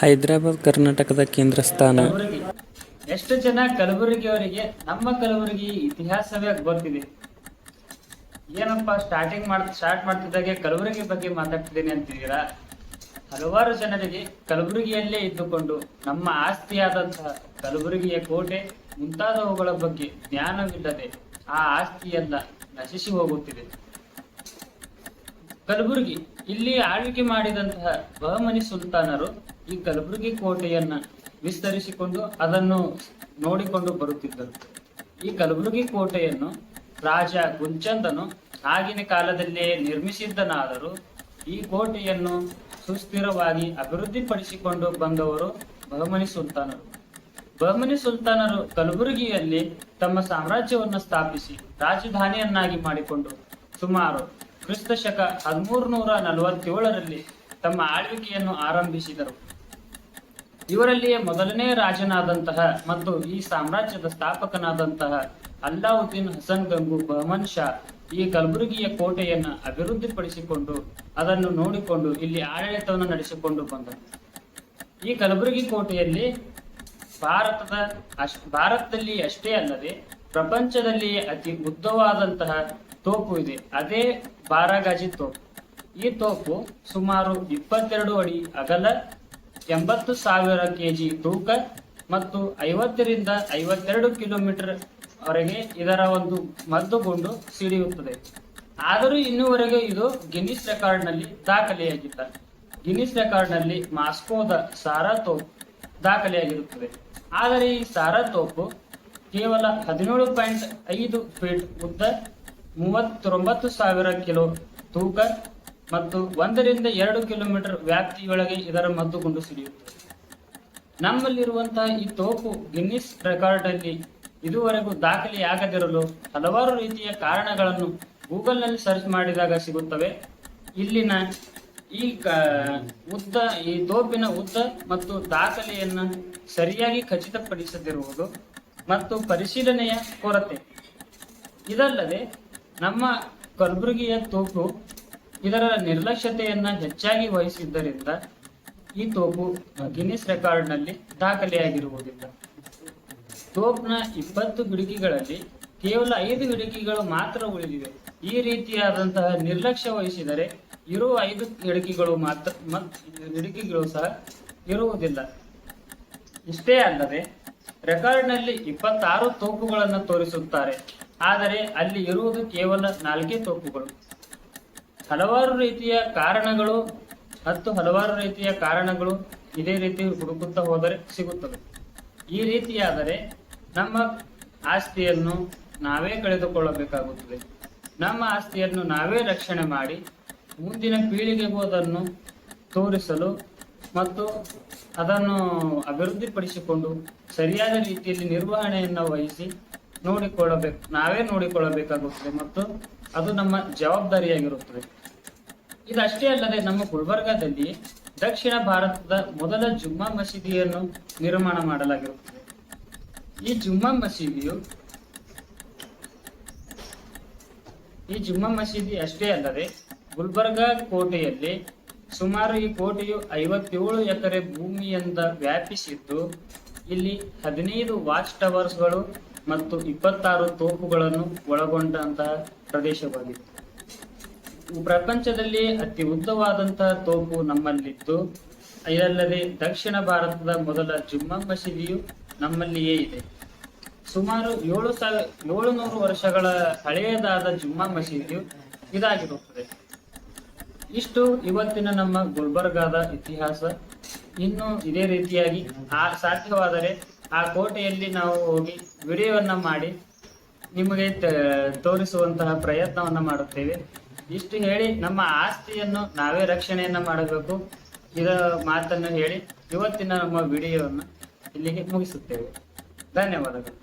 ಹೈದರಾಬಾದ್ ಕರ್ನಾಟಕದ ಕೇಂದ್ರ ಸ್ಥಾನ. ಕಲಬುರಗಿ. ಎಷ್ಟು ಜನ ಕಲಬುರಗಿಯವರಿಗೆ ನಮ್ಮ ಕಲಬುರಗಿ ಇತಿಹಾಸವೇ ಗೊತ್ತಿದೆ? ಏನಪ್ಪಾ ಸ್ಟಾರ್ಟ್ ಮಾಡ್ತಿದ್ದಾಗೆ ಕಲಬುರಗಿ ಬಗ್ಗೆ ಮಾತಾಡ್ತಿದ್ದೇನೆ ಅಂತಿದ್ದೀರಾ? ಹಲವಾರು ಜನರಿಗೆ ಕಲಬುರಗಿಯಲ್ಲೇ ಇದ್ದುಕೊಂಡು ನಮ್ಮ ಆಸ್ತಿಯಾದಂತಹ ಕಲಬುರಗಿಯ ಕೋಟೆ ಮುಂತಾದವುಗಳ ಬಗ್ಗೆ ಜ್ಞಾನವಿಲ್ಲದೆ ಆ ಆಸ್ತಿಯೆಲ್ಲ ನಶಿಸಿ ಹೋಗುತ್ತಿದೆ. ಕಲಬುರಗಿ ಇಲ್ಲಿ ಆಳ್ವಿಕೆ ಮಾಡಿದಂತಹ ಬಹಮನಿ ಸುಲ್ತಾನರು ಈ ಕಲಬುರಗಿ ಕೋಟೆಯನ್ನ ವಿಸ್ತರಿಸಿಕೊಂಡು ಅದನ್ನು ನೋಡಿಕೊಂಡು ಬರುತ್ತಿದ್ದರು. ಈ ಕಲಬುರಗಿ ಕೋಟೆಯನ್ನು ರಾಜ ಗುಲ್ಚಂದನು ಆಗಿನ ಕಾಲದಲ್ಲೇ ನಿರ್ಮಿಸಿದ್ದನಾದರೂ ಈ ಕೋಟೆಯನ್ನು ಸುಸ್ಥಿರವಾಗಿ ಅಭಿವೃದ್ಧಿಪಡಿಸಿಕೊಂಡು ಬಂದವರು ಬಹಮನಿ ಸುಲ್ತಾನರು. ಬಹಮನಿ ಸುಲ್ತಾನರು ಕಲಬುರಗಿಯಲ್ಲಿ ತಮ್ಮ ಸಾಮ್ರಾಜ್ಯವನ್ನು ಸ್ಥಾಪಿಸಿ ರಾಜಧಾನಿಯನ್ನಾಗಿ ಮಾಡಿಕೊಂಡು ಸುಮಾರು ಕ್ರಿಸ್ತ ಶಕ 1347ರಲ್ಲಿ ತಮ್ಮ ಆಳ್ವಿಕೆಯನ್ನು ಆರಂಭಿಸಿದರು. ಇವರಲ್ಲಿಯೇ ಮೊದಲನೇ ರಾಜನಾದಂತಹ ಮತ್ತು ಈ ಸಾಮ್ರಾಜ್ಯದ ಸ್ಥಾಪಕನಾದಂತಹ ಅಲ್ಲಾವುದ್ದೀನ್ ಹಸನ್ ಗಂಗು ಬಹಮನ್ ಶಾ ಈ ಕಲಬುರಗಿಯ ಕೋಟೆಯನ್ನು ಅಭಿವೃದ್ಧಿಪಡಿಸಿಕೊಂಡು ಅದನ್ನು ನೋಡಿಕೊಂಡು ಇಲ್ಲಿ ಆಡಳಿತವನ್ನು ನಡೆಸಿಕೊಂಡು ಬಂದರು. ಈ ಕಲಬುರಗಿ ಕೋಟೆಯಲ್ಲಿ ಭಾರತದಲ್ಲಿ ಅಷ್ಟೇ ಅಲ್ಲದೆ ಪ್ರಪಂಚದಲ್ಲಿಯೇ ಅತಿ ಉದ್ದವಾದಂತಹ ತೋಪು ಇದೆ. ಅದೇ ಬಾರಾಗಾಜಿ ತೋಪು. ಈ ತೋಪು ಸುಮಾರು 22 ಅಡಿ ಅಗಲ, 80,000 kg ತೂಕ ಮತ್ತು 50ರಿಂದ 52 ಕಿಲೋಮೀಟರ್ ವರೆಗೆ ಇದರ ಒಂದು ಮದ್ದುಗುಂಡು ಸಿಡಿಯುತ್ತದೆ. ಆದರೂ ಇನ್ನೂವರೆಗೆ ಇದು ಗಿನ್ನಿಸ್ ರೆಕಾರ್ಡ್ ನಲ್ಲಿ ದಾಖಲೆಯಾಗಿಲ್ಲ. ಗಿನ್ನಿಸ್ ರೆಕಾರ್ಡ್ ನಲ್ಲಿ ಮಾಸ್ಕೋದ ಸಾರಾ ತೋಪು ದಾಖಲೆಯಾಗಿರುತ್ತದೆ. ಆದರೆ ಈ ಸಾರಾ ತೋಪು ಕೇವಲ 17.5 ಫೀಟ್ ಉದ್ದ, 39,000 ಕಿಲೋ ತೂಕ ಮತ್ತು 1ರಿಂದ 2 ಕಿಲೋಮೀಟರ್ ವ್ಯಾಪ್ತಿಯೊಳಗೆ ಇದರ ಮದ್ದುಗುಂಡು ಸಿಡಿಯುತ್ತದೆ. ನಮ್ಮಲ್ಲಿರುವಂತಹ ಈ ತೋಪು ಗಿನ್ನಿಸ್ ರೆಕಾರ್ಡ್ ಅಲ್ಲಿ ಇದುವರೆಗೂ ದಾಖಲೆಯಾಗದಿರಲು ಹಲವಾರು ರೀತಿಯ ಕಾರಣಗಳನ್ನು ಗೂಗಲ್ ನಲ್ಲಿ ಸರ್ಚ್ ಮಾಡಿದಾಗ ಸಿಗುತ್ತವೆ. ಇಲ್ಲಿನ ಈ ತೋಪಿನ ಉದ್ದ ಮತ್ತು ದಾಖಲೆಯನ್ನ ಸರಿಯಾಗಿ ಖಚಿತಪಡಿಸದಿರುವುದು ಮತ್ತು ಪರಿಶೀಲನೆಯ ಕೊರತೆ. ಇದಲ್ಲದೆ ನಮ್ಮ ಕಲಬುರಗಿಯ ತೋಪು ಇದರ ನಿರ್ಲಕ್ಷ್ಯತೆಯನ್ನ ಹೆಚ್ಚಾಗಿ ವಹಿಸಿದ್ದರಿಂದ ಈ ತೋಪು ಗಿನ್ನಿಸ್ ರೆಕಾರ್ಡ್ ನಲ್ಲಿ ದಾಖಲೆಯಾಗಿರುವುದಿಲ್ಲ. ತೋಪ್ನ 20 ಹಿಡಿಕಿಗಳಲ್ಲಿ ಕೇವಲ 5 ಹಿಡಿಕಿಗಳು ಮಾತ್ರ ಉಳಿದಿವೆ. ಈ ರೀತಿಯಾದಂತಹ ನಿರ್ಲಕ್ಷ್ಯ ವಹಿಸಿದರೆ ಇರುವ 5 ಹಿಡಿಕಿಗಳು ಸಹ ಇರುವುದಿಲ್ಲ. ಇಷ್ಟೇ ಅಲ್ಲದೆ ರೆಕಾರ್ಡ್ ನಲ್ಲಿ 26 ತೋಪುಗಳನ್ನು ತೋರಿಸುತ್ತಾರೆ, ಆದರೆ ಅಲ್ಲಿ ಇರುವುದು ಕೇವಲ 4 ತೋಪುಗಳು. ಹಲವಾರು ರೀತಿಯ ಕಾರಣಗಳು ಇದೇ ರೀತಿ ಹುಡುಕುತ್ತಾ ಹೋದರೆ ಸಿಗುತ್ತವೆ. ಈ ರೀತಿಯಾದರೆ ನಮ್ಮ ಆಸ್ತಿಯನ್ನು ನಾವೇ ಕಳೆದುಕೊಳ್ಳಬೇಕಾಗುತ್ತದೆ. ನಮ್ಮ ಆಸ್ತಿಯನ್ನು ನಾವೇ ರಕ್ಷಣೆ ಮಾಡಿ ಮುಂದಿನ ಪೀಳಿಗೆಗೂ ಅದನ್ನು ತೋರಿಸಲು ಮತ್ತು ಅದನ್ನು ಅಭಿವೃದ್ಧಿಪಡಿಸಿಕೊಂಡು ಸರಿಯಾದ ರೀತಿಯಲ್ಲಿ ನಿರ್ವಹಣೆಯನ್ನು ವಹಿಸಿ ನಾವೇ ನೋಡಿಕೊಳ್ಳಬೇಕಾಗುತ್ತದೆ ಮತ್ತು ಅದು ನಮ್ಮ ಜವಾಬ್ದಾರಿಯಾಗಿರುತ್ತದೆ. ಇದಷ್ಟೇ ಅಲ್ಲದೆ ನಮ್ಮ ಗುಲ್ಬರ್ಗಾದಲ್ಲಿ ದಕ್ಷಿಣ ಭಾರತದ ಮೊದಲ ಜುಮ್ಮಾ ಮಸೀದಿಯನ್ನು ನಿರ್ಮಾಣ ಮಾಡಲಾಗಿರುತ್ತದೆ. ಈ ಜುಮ್ಮಾ ಮಸೀದಿ ಅಷ್ಟೇ ಅಲ್ಲದೆ ಗುಲ್ಬರ್ಗಾ ಕೋಟೆಯಲ್ಲಿ ಸುಮಾರು ಈ ಕೋಟೆಯು 57 ಎಕರೆ ಭೂಮಿಯಿಂದ ವ್ಯಾಪಿಸಿದ್ದು ಇಲ್ಲಿ 15 ವಾಚ್ ಟವರ್ಸ್ಗಳು ಮತ್ತು 26 ತೋಪುಗಳನ್ನು ಒಳಗೊಂಡಂತಹ ಪ್ರದೇಶವಾಗಿದೆ. ಪ್ರಪಂಚದಲ್ಲಿ ಅತಿ ಉದ್ದವಾದಂತಹ ತೋಪು ನಮ್ಮಲ್ಲಿದ್ದು, ಇದಲ್ಲದೆ ದಕ್ಷಿಣ ಭಾರತದ ಮೊದಲ ಜುಮ್ಮಾ ಮಸೀದಿಯು ನಮ್ಮಲ್ಲಿಯೇ ಇದೆ. ಸುಮಾರು 700 ವರ್ಷಗಳ ಹಳೆಯದಾದ ಜುಮ್ಮಾ ಮಸೀದಿಯು ಇದಾಗಿರುತ್ತದೆ. ಇಷ್ಟು ಇವತ್ತಿನ ನಮ್ಮ ಗುಲ್ಬರ್ಗಾದ ಇತಿಹಾಸ. ಇನ್ನು ಇದೇ ರೀತಿಯಾಗಿ ಸಾಧ್ಯವಾದರೆ ಆ ಕೋಟೆಯಲ್ಲಿ ನಾವು ಹೋಗಿ ವಿಡಿಯೋವನ್ನ ಮಾಡಿ ನಿಮಗೆ ತೋರಿಸುವಂತಹ ಪ್ರಯತ್ನವನ್ನ ಮಾಡುತ್ತೇವೆ. ಇಷ್ಟು ಹೇಳಿ ನಮ್ಮ ಆಸ್ತಿಯನ್ನು ನಾವೇ ರಕ್ಷಣೆಯನ್ನ ಮಾಡಬೇಕು, ಇದರ ಮಾತನ್ನು ಹೇಳಿ ಇವತ್ತಿನ ನಮ್ಮ ವಿಡಿಯೋವನ್ನು ಇಲ್ಲಿಗೆ ಮುಗಿಸುತ್ತೇವೆ. ಧನ್ಯವಾದಗಳು.